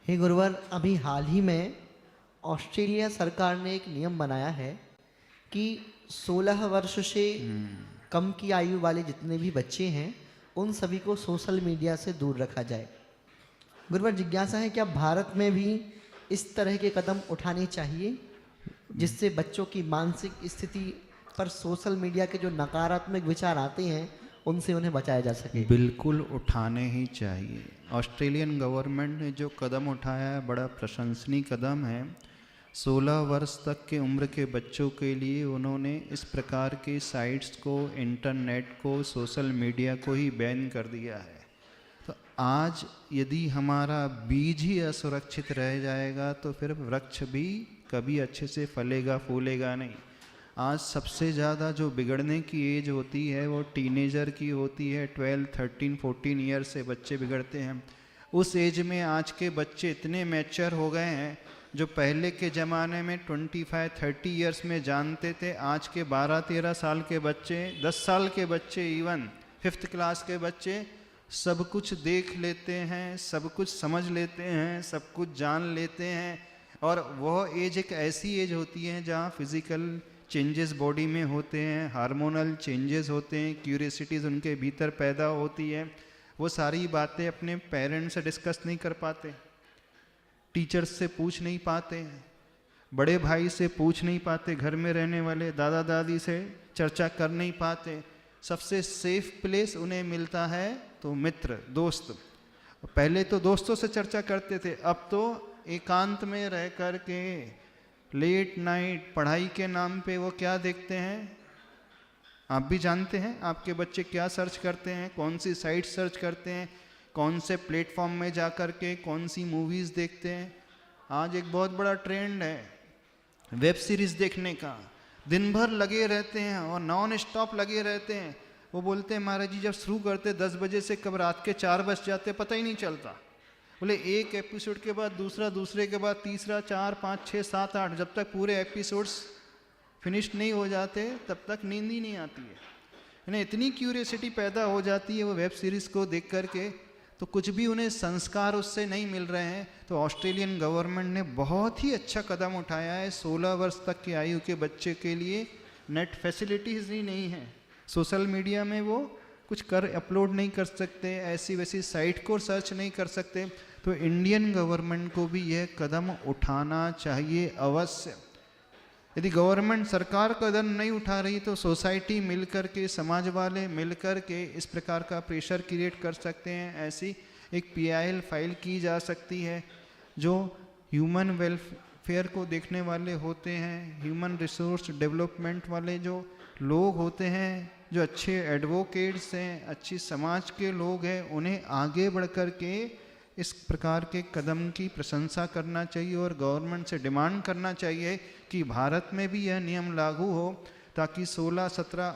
हे गुरुवर, अभी हाल ही में ऑस्ट्रेलिया सरकार ने एक नियम बनाया है कि 16 वर्ष से कम की आयु वाले जितने भी बच्चे हैं उन सभी को सोशल मीडिया से दूर रखा जाए। गुरुवर, जिज्ञासा है क्या भारत में भी इस तरह के कदम उठाने चाहिए जिससे बच्चों की मानसिक स्थिति पर सोशल मीडिया के जो नकारात्मक विचार आते हैं उनसे उन्हें बचाया जा सके? बिल्कुल उठाने ही चाहिए। ऑस्ट्रेलियन गवर्नमेंट ने जो कदम उठाया है बड़ा प्रशंसनीय कदम है। 16 वर्ष तक के उम्र के बच्चों के लिए उन्होंने इस प्रकार के साइट्स को, इंटरनेट को, सोशल मीडिया को ही बैन कर दिया है। तो आज यदि हमारा बीज ही असुरक्षित रह जाएगा तो फिर वृक्ष भी कभी अच्छे से फलेगा फूलेगा नहीं। आज सबसे ज़्यादा जो बिगड़ने की एज होती है वो टीनेजर की होती है। 12, 13, 14 ईयर से बच्चे बिगड़ते हैं। उस एज में आज के बच्चे इतने मैच्योर हो गए हैं जो पहले के ज़माने में 25, 30 ईयर्स में जानते थे, आज के 12, 13 साल के बच्चे, 10 साल के बच्चे, इवन 5th क्लास के बच्चे सब कुछ देख लेते हैं, सब कुछ समझ लेते हैं, सब कुछ जान लेते हैं। और वह एज एक ऐसी एज होती है जहाँ फिज़िकल चेंजेस बॉडी में होते हैं, हार्मोनल चेंजेस होते हैं, क्यूरियसिटीज़ उनके भीतर पैदा होती है। वो सारी बातें अपने पेरेंट्स से डिस्कस नहीं कर पाते, टीचर्स से पूछ नहीं पाते, बड़े भाई से पूछ नहीं पाते, घर में रहने वाले दादा दादी से चर्चा कर नहीं पाते। सबसे सेफ प्लेस उन्हें मिलता है तो मित्र, दोस्त। पहले तो दोस्तों से चर्चा करते थे, अब तो एकांत में रह कर के लेट नाइट पढ़ाई के नाम पे वो क्या देखते हैं आप भी जानते हैं। आपके बच्चे क्या सर्च करते हैं, कौन सी साइट सर्च करते हैं, कौन से प्लेटफॉर्म में जा कर के कौन सी मूवीज़ देखते हैं। आज एक बहुत बड़ा ट्रेंड है वेब सीरीज़ देखने का। दिन भर लगे रहते हैं और नॉन स्टॉप लगे रहते हैं। वो बोलते हैं महाराज जी जब शुरू करते 10 बजे से कब रात के 4 बज जाते पता ही नहीं चलता। बोले एक एपिसोड के बाद दूसरा, दूसरे के बाद तीसरा, 4, 5, 6, 7, 8, जब तक पूरे एपिसोड्स फिनिश नहीं हो जाते तब तक नींद ही नहीं आती है। यानी इतनी क्यूरियसिटी पैदा हो जाती है वो वेब सीरीज़ को देख कर के, तो कुछ भी उन्हें संस्कार उससे नहीं मिल रहे हैं। तो ऑस्ट्रेलियन गवर्नमेंट ने बहुत ही अच्छा कदम उठाया है। 16 वर्ष तक की आयु के बच्चे के लिए नेट फैसिलिटीज़ ही नहीं है, सोशल मीडिया में वो कुछ कर अपलोड नहीं कर सकते, ऐसी वैसी साइट को सर्च नहीं कर सकते। तो इंडियन गवर्नमेंट को भी यह कदम उठाना चाहिए अवश्य। यदि गवर्नमेंट सरकार कदम नहीं उठा रही तो सोसाइटी मिलकर के, समाज वाले मिलकर के इस प्रकार का प्रेशर क्रिएट कर सकते हैं। ऐसी एक PIL फाइल की जा सकती है। जो ह्यूमन वेलफेयर को देखने वाले होते हैं, ह्यूमन रिसोर्स डेवलपमेंट वाले जो लोग होते हैं, जो अच्छे एडवोकेट्स हैं, अच्छी समाज के लोग हैं, उन्हें आगे बढ़ कर के इस प्रकार के कदम की प्रशंसा करना चाहिए और गवर्नमेंट से डिमांड करना चाहिए कि भारत में भी यह नियम लागू हो ताकि 16-17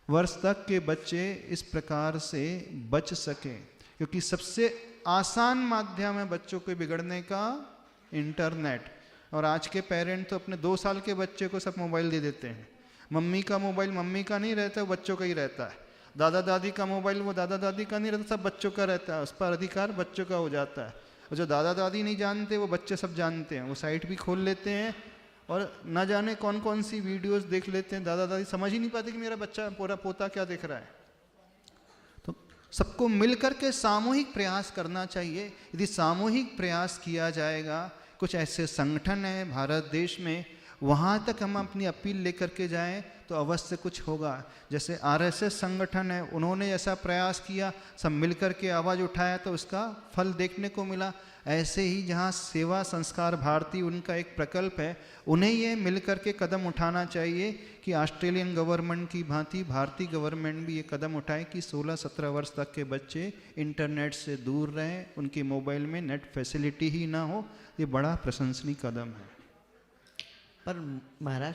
वर्ष तक के बच्चे इस प्रकार से बच सकें। क्योंकि सबसे आसान माध्यम है बच्चों के बिगड़ने का इंटरनेट। और आज के पेरेंट तो अपने 2 साल के बच्चे को सब मोबाइल दे देते हैं। मम्मी का मोबाइल मम्मी का नहीं रहता, वो बच्चों का ही रहता है। दादा दादी का मोबाइल वो दादा दादी का नहीं रहता, सब बच्चों का रहता है। उस पर अधिकार बच्चों का हो जाता है। और जो दादा दादी नहीं जानते वो बच्चे सब जानते हैं। वो साइट भी खोल लेते हैं और न जाने कौन कौन सी वीडियोस देख लेते हैं। दादा दादी समझ ही नहीं पाते कि मेरा बच्चा, पूरा पोता क्या देख रहा है। तो सबको मिल कर के सामूहिक प्रयास करना चाहिए। यदि सामूहिक प्रयास किया जाएगा, कुछ ऐसे संगठन हैं भारत देश में, वहाँ तक हम अपनी अपील लेकर के जाएं तो अवश्य कुछ होगा। जैसे RSS संगठन है, उन्होंने ऐसा प्रयास किया, सब मिलकर के आवाज़ उठाया तो उसका फल देखने को मिला। ऐसे ही जहाँ सेवा संस्कार भारती उनका एक प्रकल्प है, उन्हें ये मिलकर के कदम उठाना चाहिए कि ऑस्ट्रेलियन गवर्नमेंट की भांति भारतीय गवर्नमेंट भी ये कदम उठाए कि 16-17 वर्ष तक के बच्चे इंटरनेट से दूर रहें, उनके मोबाइल में नेट फैसिलिटी ही ना हो। ये बड़ा प्रशंसनीय कदम है। पर महाराज